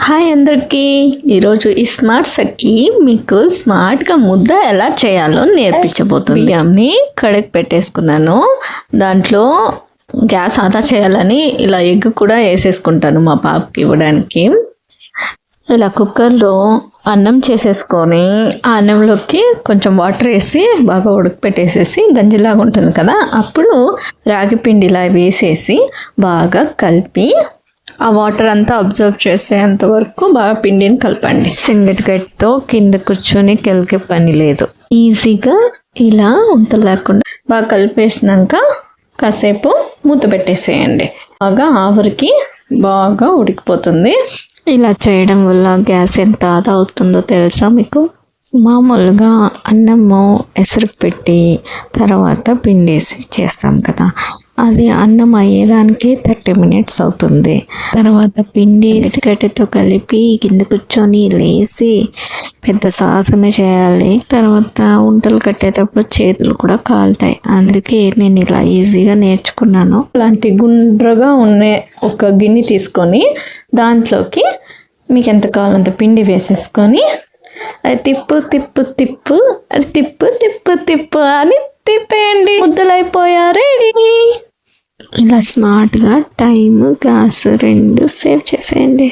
Hi అందరికీ. ఈరోజు ఈ స్మార్ట్ సఖి మీకు స్మార్ట్గా ముద్ద ఎలా చేయాలో నేర్పించబోతుంది. బియ్యంని కడిగి పెట్టేసుకున్నాను. దాంట్లో గ్యాస్ ఆదా చేయాలని ఇలా ఎగ్ కూడా వేసేసుకుంటాను మా పాపకి ఇవ్వడానికి. ఇలా కుక్కర్లో అన్నం చేసేసుకొని ఆ అన్నంలోకి కొంచెం వాటర్ వేసి బాగా ఉడకపెట్టేసేసి గంజిలాగా ఉంటుంది కదా, అప్పుడు రాగి పిండి ఇలా వేసేసి బాగా కలిపి ఆ వాటర్ అంతా అబ్జర్వ్ చేసేంత వరకు బాగా పిండిని కలపండి. సింగటిగట్తో కింద కూర్చొని కలిగే పని లేదు. ఈజీగా ఇలా ఉంట లేకుండా బాగా కలిపేసినాక కాసేపు మూత పెట్టేసేయండి. బాగా ఆవిరికి బాగా ఉడికిపోతుంది. ఇలా చేయడం వల్ల గ్యాస్ ఎంత ఆదా అవుతుందో తెలుసా మీకు? మామూలుగా అన్నము ఎసరికి పెట్టి తర్వాత పిండేసి చేస్తాం కదా, అది అన్నం అయ్యేదానికి 30 minutes అవుతుంది. తర్వాత పిండి గట్టితో కలిపి కింద కూర్చొని లేసి పెద్ద సాహసమే చేయాలి. తర్వాత వంటలు కట్టేటప్పుడు చేతులు కూడా కాలుతాయి. అందుకే నేను ఇలా ఈజీగా నేర్చుకున్నాను. ఇలాంటి గుండ్రగా ఉన్న ఒక గిన్నె తీసుకొని దాంట్లోకి మీకు ఎంత కావాలంత పిండి వేసేసుకొని అది తిప్పు తిప్పు తిప్పు అది తిప్పు తిప్పు తిప్పు అని తిప్పేయండి. ముద్దలైపోయా రెడీ. ఇలా స్మార్ట్గా టైం గ్యాస్ 2 సేవ్ చేసేయండి.